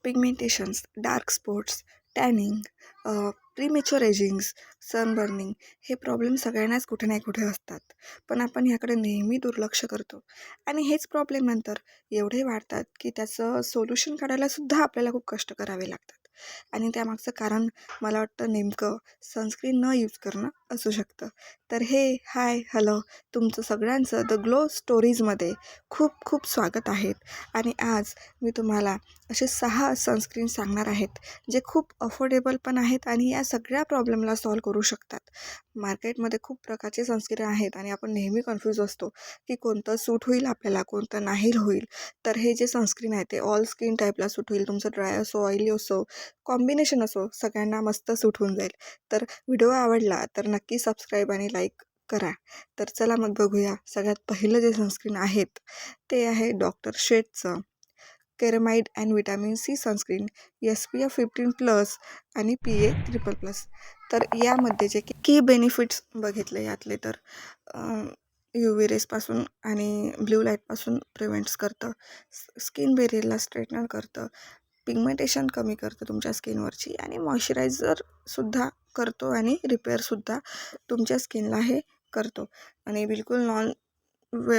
पिगमेंटेशन्स, dark spots, tanning, प्रीमेच्युअर agings, sunburning हे problem सगळ्यांनाच कुठे ना कुठे असतात. पण आपण ह्याकडे नेहमी दुर्लक्ष करतो आणि हेच प्रॉब्लेम नंतर एवढे वाढतात की त्याचं सोल्युशन काढायला सुद्धा आपल्याला खूप कष्ट करावे लागतात. आणि त्यामागचं कारण मला वाटतं नेमकं सनस्क्रीन न यूज करणं असू शकतं. तर हाय हॅलो, तुमचं सगळ्यांचं द ग्लो स्टोरीजमध्ये खूप खूप स्वागत आहे. आणि आज मी तुम्हाला असे 6 सनस्क्रीन सांगणार आहेत जे खूप अफोर्डेबल पण आहेत आणि या सगळ्या प्रॉब्लेमला सॉल्व करू शकतात. मार्केटमध्ये खूप प्रकारचे सनस्क्रीन आहेत आणि आपण नेहमी कन्फ्यूज असतो की कोणतं सूट होईल आपल्याला, कोणतं नाही होईल. तर हे जे सनस्क्रीन आहे ते ऑल स्किन टाईपला सूट होईल. तुमचं ड्राय असो, ऑइली असो, कॉम्बिनेशन असो, सगळ्यांना मस्त सूट होऊन जाईल. तर व्हिडिओ आवडला तर नक्की सबस्क्राईब आणि लाईक करा. तर चला मग बघूया. सगळ्यात पहिलं जे सनस्क्रीन आहेत ते आहे डॉक्टर शेटचं ceramide and vitamin C sunscreen SPF 15+ आणि PA++. तर यामध्ये जे की बेनिफिट्स बघितले यातले तर UV रेसपासून आणि ब्ल्यू लाईटपासून प्रिव्हेंट्स करतं, स्किन बेरियरला स्ट्रेटनर करतं, पिगमेंटेशन कमी करतं तुमच्या स्किनवरची आणि मॉइश्चरायझरसुद्धा करतो आणि रिपेअरसुद्धा तुमच्या स्किनला हे करतो. आणि बिलकुल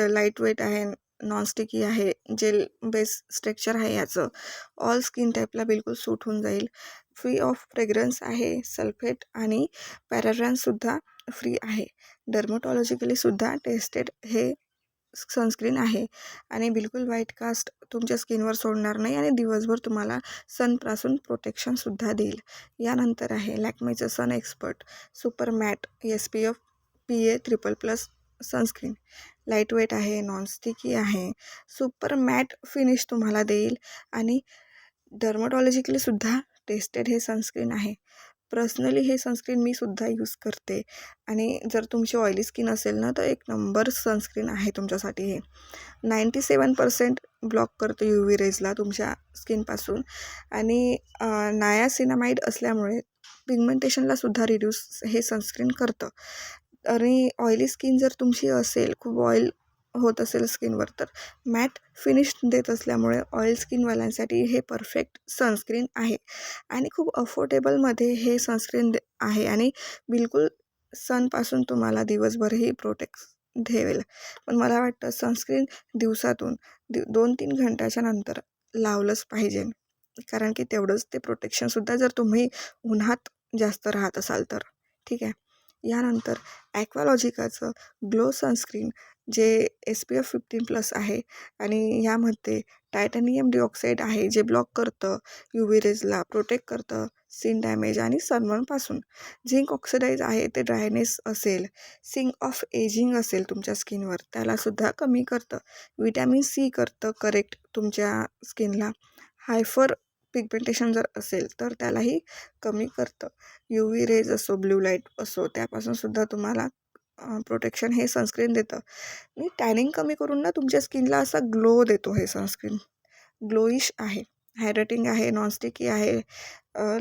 लाईट वेट आहे, नॉन स्टिकी आहे, जेल बेस स्ट्रक्चर आहे याचं. ऑल स्किन टाईपला बिलकुल सूट होऊन जाईल. फ्री ऑफ फ्रेग्रन्स आहे, सल्फेट आणि पॅराबॅनसुद्धा फ्री आहे. डर्मटॉलॉजिकलीसुद्धा टेस्टेड हे सनस्क्रीन आहे आणि बिलकुल व्हाईट कास्ट तुमच्या स्किनवर सोडणार नाही आणि दिवसभर तुम्हाला सनपासून प्रोटेक्शनसुद्धा देईल. यानंतर आहे लॅक्मेचं sun expert super matte SPF PA++ sunscreen. Light weight आहे, नॉनस्टिकी आहे, सुपर मॅट फिनिश तुम्हाला देईल आणि डर्मटॉलॉजिकलीसुद्धा टेस्टेड हे सनस्क्रीन आहे. पर्सनली हे सनस्क्रीन मी सुद्धा यूज करते आणि जर तुमची ऑइली स्किन असेल ना तर एक नंबर सनस्क्रीन आहे तुमच्यासाठी हे. 97% ब्लॉक करतं UV रेजला तुमच्या स्किनपासून आणि नायासिनामाइड असल्यामुळे पिगमेंटेशनला सुद्धा रिड्यूस हे सनस्क्रीन करतं. आणि ऑइली स्किन जर तुमची असेल, खूप ऑइल होत असेल स्किनवर, तर मॅट फिनिश देत असल्यामुळे ऑइल स्किनवाल्यांसाठी हे परफेक्ट सनस्क्रीन आहे आणि खूप अफोर्डेबलमध्ये हे सनस्क्रीन आहे आणि बिलकुल सनपासून तुम्हाला दिवसभरही प्रोटेक्ट ठेवेल. पण मला वाटतं सनस्क्रीन दिवसातून 2-3 घंट्याच्या नंतर लावलंच पाहिजे, कारण की तेवढंच ते प्रोटेक्शनसुद्धा जर तुम्ही उन्हात जास्त राहत असाल तर. ठीक आहे. यानंतर ॲक्वालॉजिकाचं ग्लो सनस्क्रीन जे SPF 15+ आहे आणि यामध्ये टायटॅनियम डायऑक्साईड आहे जे ब्लॉक करतं UV रेजला, प्रोटेक्ट करतं स्किन डॅमेज आणि सनबर्नपासून. झिंक ऑक्सिडाईज आहे ते ड्रायनेस असेल, सिंक ऑफ एजिंग असेल तुमच्या स्किनवर त्यालासुद्धा कमी करतं. विटॅमिन C करतं करेक्ट तुमच्या स्किनला. हायफर पिगमेंटेशन जर असेल तर त्यालाही कमी करतं. UV रेज असो, ब्ल्यू लाईट असो त्यापासूनसुद्धा तुम्हाला प्रोटेक्शन हे सनस्क्रीन देतं. आणि टॅनिंग कमी करून ना तुमच्या स्किनला असा ग्लो देतो हे सनस्क्रीन. ग्लोईश आहे, हायड्रेटिंग आहे, नॉनस्टिकी आहे,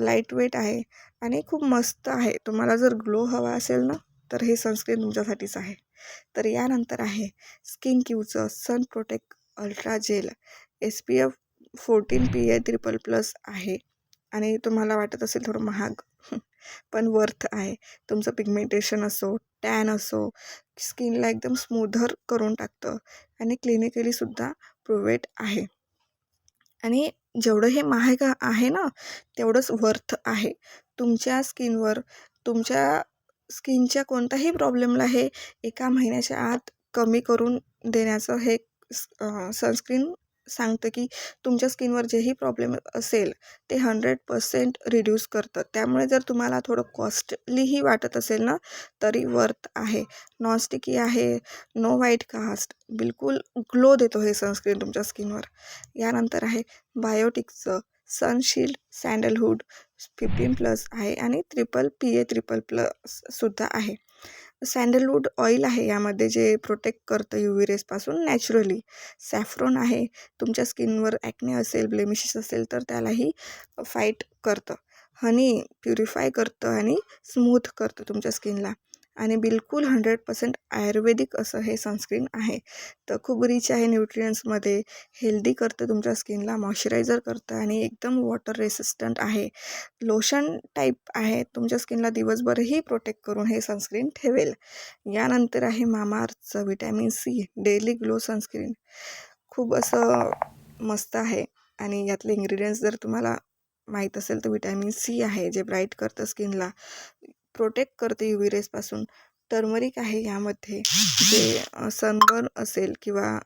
लाईट वेट आहे आणि खूप मस्त आहे. तुम्हाला जर ग्लो हवा असेल ना तर हे सनस्क्रीन तुमच्यासाठीच आहे. तर यानंतर आहे स्किन क्यूचं sun protect ultra gel SPF 14 PA++ आहे आणि तुम्हाला वाटत असेल थोडं महाग पण वर्थ आहे. तुमचं पिगमेंटेशन असो, टॅन असो, स्किनला एकदम स्मूथर करून टाकतं आणि क्लिनिकलीसुद्धा प्रूव्हेड आहे. आणि जेवढं हे महाग आहे ना तेवढंच वर्थ आहे. तुमच्या स्किनवर, तुमच्या स्किनच्या कोणत्याही प्रॉब्लेमला हे 1 महिन्याच्या आत कमी करून देण्याचं हे सनस्क्रीन सांगतं की तुमच्या स्किनवर जेही प्रॉब्लेम असेल ते 100% रिड्यूस करतं. त्यामुळे जर तुम्हाला थोडं कॉस्टलीही वाटत असेल ना तरी वर्थ आहे. नॉनस्टिकी आहे, नो व्हाईट कास्ट, बिलकुल ग्लो देतो हे सनस्क्रीन तुमच्या स्किनवर. यानंतर आहे बायोटिकचं सनशील्ड सँडलवूड 15+ आहे आणि PA++ सुद्धा आहे. सँडलवूड ऑइल आहे यामध्ये जे प्रोटेक्ट करतं UV रेसपासून नॅचरली. सॅफ्रॉन आहे, तुमच्या स्किनवर ॲक्ने असेल, ब्लेमिशेस असेल तर त्यालाही फाईट करतं. हनी प्युरिफाय करतं आणि स्मूथ करतं तुमच्या स्किनला. आणि बिलकुल 100% आयुर्वेदिक असं हे सनस्क्रीन आहे. तर खूप रिच आहे न्यूट्रियन्समध्ये, हेल्दी करतं तुमच्या स्किनला, मॉइश्चरायझर करतं आणि एकदम वॉटर रेसिस्टंट आहे. लोशन टाईप आहे, तुमच्या स्किनला दिवसभरही प्रोटेक्ट करून हे सनस्क्रीन ठेवेल. यानंतर आहे मामाअर्थचं vitamin C daily glow sunscreen. खूप असं मस्त आहे आणि यातले इन्ग्रेडियंट्स जर तुम्हाला माहीत असेल तर व्हिटॅमिन सी आहे जे ब्राईट करतं स्किनला, प्रोटेक्ट करते UV रेजपासून. टर्मरिक आहे यामध्ये जे सनबर्न असेल किंवा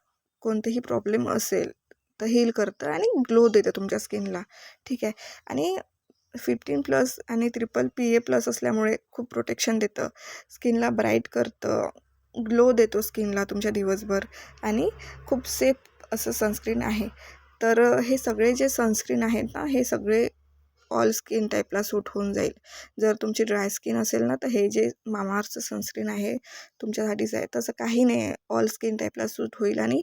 कोणतेही प्रॉब्लेम असेल तर हील करतं आणि ग्लो देतं तुमच्या स्किनला. ठीक आहे. आणि 15+ आणि PPA+ असल्यामुळे खूप प्रोटेक्शन देतं, स्किनला ब्राईट करतं, ग्लो देतो स्किनला तुमच्या दिवसभर आणि खूप सेफ असं सनस्क्रीन आहे. तर हे सगळे जे सनस्क्रीन आहेत ना, हे सगळे ऑल स्किन टाईपला सूट होऊन जाईल. जर तुमची ड्राय स्किन असेल ना, तर हे जे मामाअर्थचं सनस्क्रीन आहे तुमच्यासाठीच आहे. तसं काही नाही आहे, ऑल स्किन टाईपला सूट होईल आणि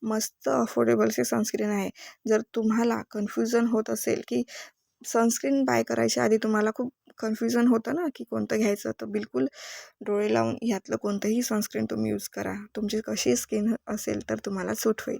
मस्त अफोर्डेबलचे सनस्क्रीन आहे. जर तुम्हाला कन्फ्युजन होत असेल की सनस्क्रीन बाय करायच्या आधी तुम्हाला खूप कन्फ्युजन होतं ना, की कोणतं घ्यायचं, तर बिलकुल डोळे लावून ह्यातलं कोणतंही सनस्क्रीन तुम्ही यूज करा. तुमची कशी स्किन असेल तर तुम्हाला सूट होईल.